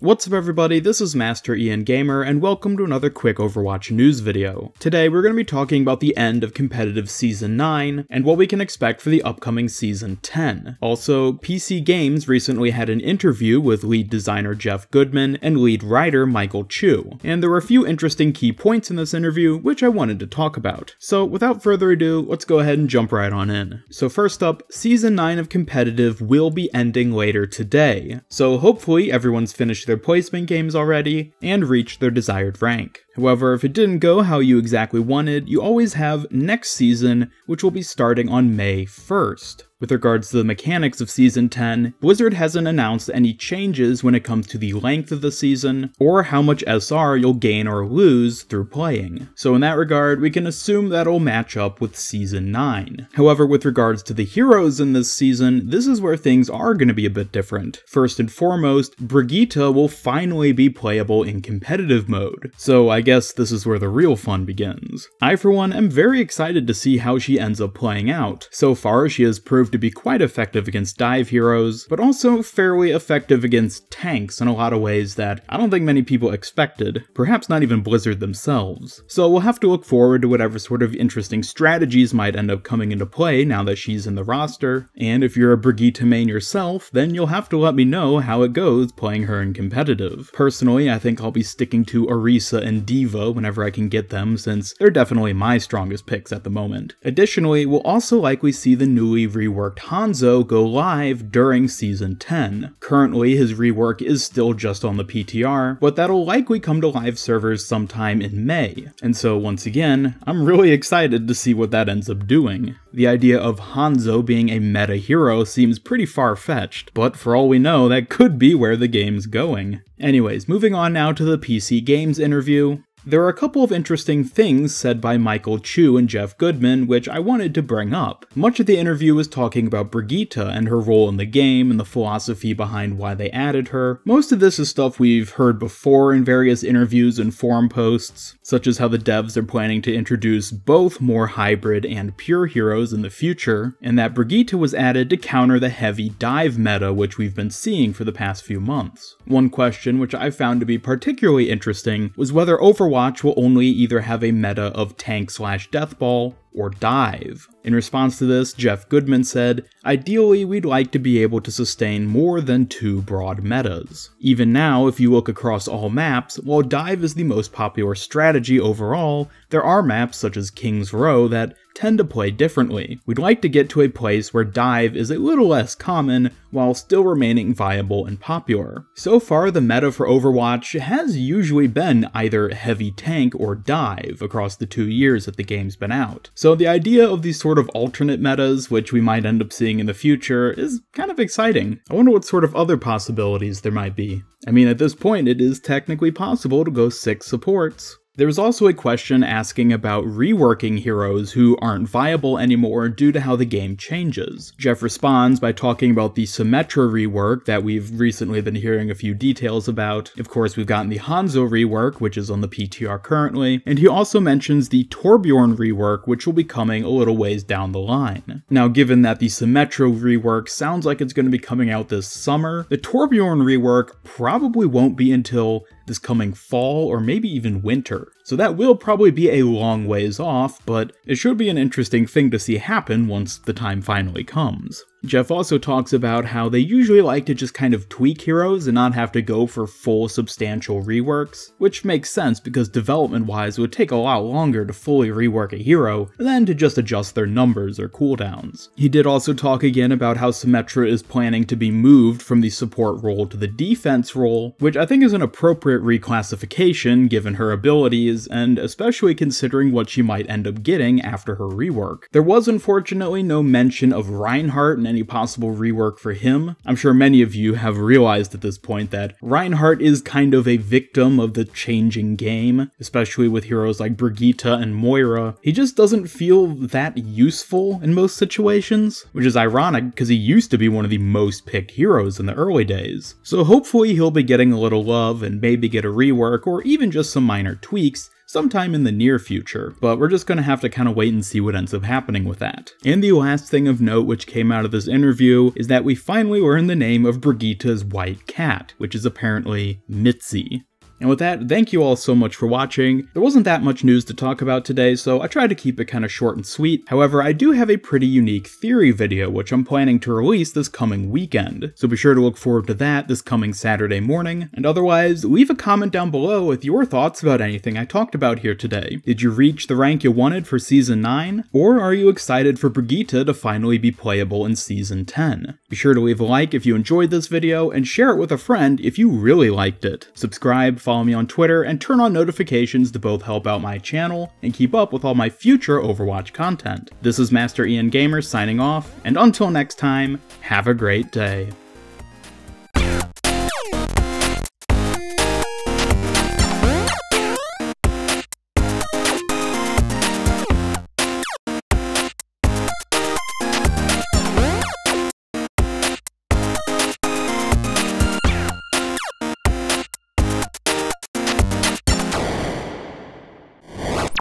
What's up everybody, this is Master Ian Gamer, and welcome to another quick Overwatch news video. Today we're going to be talking about the end of Competitive Season 9, and what we can expect for the upcoming Season 10. Also, PC Games recently had an interview with lead designer Geoff Goodman and lead writer Michael Chu, and there were a few interesting key points in this interview which I wanted to talk about. So without further ado, let's go ahead and jump right on in. So first up, Season 9 of Competitive will be ending later today, so hopefully everyone's finished their placement games already and reached their desired rank. However, if it didn't go how you exactly wanted, you always have next season, which will be starting on May 1st. With regards to the mechanics of Season 10, Blizzard hasn't announced any changes when it comes to the length of the season, or how much SR you'll gain or lose through playing. So in that regard, we can assume that'll match up with Season 9. However, with regards to the heroes in this season, this is where things are going to be a bit different. First and foremost, Brigitte will finally be playable in competitive mode. So I guess this is where the real fun begins. I for one am very excited to see how she ends up playing out. So far, she has proved to be quite effective against dive heroes, but also fairly effective against tanks in a lot of ways that I don't think many people expected, perhaps not even Blizzard themselves. So we'll have to look forward to whatever sort of interesting strategies might end up coming into play now that she's in the roster, and if you're a Brigitte main yourself, then you'll have to let me know how it goes playing her in competitive. Personally, I think I'll be sticking to Orisa and Diva whenever I can get them, since they're definitely my strongest picks at the moment. Additionally, we'll also likely see the newly reworked Hanzo go live during Season 10. Currently, his rework is still just on the PTR, but that'll likely come to live servers sometime in May. And so once again, I'm really excited to see what that ends up doing. The idea of Hanzo being a meta hero seems pretty far-fetched, but for all we know, that could be where the game's going. Anyways, moving on now to the PC Games interview. There are a couple of interesting things said by Michael Chu and Geoff Goodman which I wanted to bring up. Much of the interview was talking about Brigitte and her role in the game and the philosophy behind why they added her. Most of this is stuff we've heard before in various interviews and forum posts, such as how the devs are planning to introduce both more hybrid and pure heroes in the future, and that Brigitte was added to counter the heavy dive meta which we've been seeing for the past few months. One question which I found to be particularly interesting was whether Overwatch will only either have a meta of tank/deathball or dive. In response to this, Geoff Goodman said, "Ideally, we'd like to be able to sustain more than 2 broad metas. Even now, if you look across all maps, while dive is the most popular strategy overall, there are maps such as King's Row that tend to play differently. We'd like to get to a place where dive is a little less common, while still remaining viable and popular." So far, the meta for Overwatch has usually been either heavy tank or dive across the 2 years that the game's been out. So the idea of these sort of alternate metas, which we might end up seeing in the future, is kind of exciting. I wonder what sort of other possibilities there might be. I mean, at this point, it is technically possible to go 6 supports. There was also a question asking about reworking heroes who aren't viable anymore due to how the game changes. Geoff responds by talking about the Symmetra rework that we've recently been hearing a few details about. Of course, we've gotten the Hanzo rework, which is on the PTR currently, and he also mentions the Torbjorn rework, which will be coming a little ways down the line. Now, given that the Symmetra rework sounds like it's going to be coming out this summer, the Torbjorn rework probably won't be until this coming fall or maybe even winter. So that will probably be a long ways off, but it should be an interesting thing to see happen once the time finally comes. Geoff also talks about how they usually like to just kind of tweak heroes and not have to go for full substantial reworks, which makes sense because development-wise it would take a lot longer to fully rework a hero than to just adjust their numbers or cooldowns. He did also talk again about how Symmetra is planning to be moved from the support role to the defense role, which I think is an appropriate reclassification given her abilities and especially considering what she might end up getting after her rework. There was unfortunately no mention of Reinhardt and any possible rework for him. I'm sure many of you have realized at this point that Reinhardt is kind of a victim of the changing game, especially with heroes like Brigitte and Moira. He just doesn't feel that useful in most situations, which is ironic because he used to be one of the most picked heroes in the early days. So hopefully he'll be getting a little love and maybe get a rework or even just some minor tweaks sometime in the near future, but we're just gonna have to kind of wait and see what ends up happening with that. And the last thing of note which came out of this interview is that we finally learned the name of Brigitte's white cat, which is apparently Mitzi. And with that, thank you all so much for watching. There wasn't that much news to talk about today, so I tried to keep it kind of short and sweet. However, I do have a pretty unique theory video, which I'm planning to release this coming weekend. So be sure to look forward to that this coming Saturday morning. And otherwise, leave a comment down below with your thoughts about anything I talked about here today. Did you reach the rank you wanted for Season 9? Or are you excited for Brigitte to finally be playable in Season 10? Be sure to leave a like if you enjoyed this video, and share it with a friend if you really liked it. Subscribe, follow me on Twitter, and turn on notifications to both help out my channel and keep up with all my future Overwatch content. This is Master Ian Gamer signing off, and until next time, have a great day.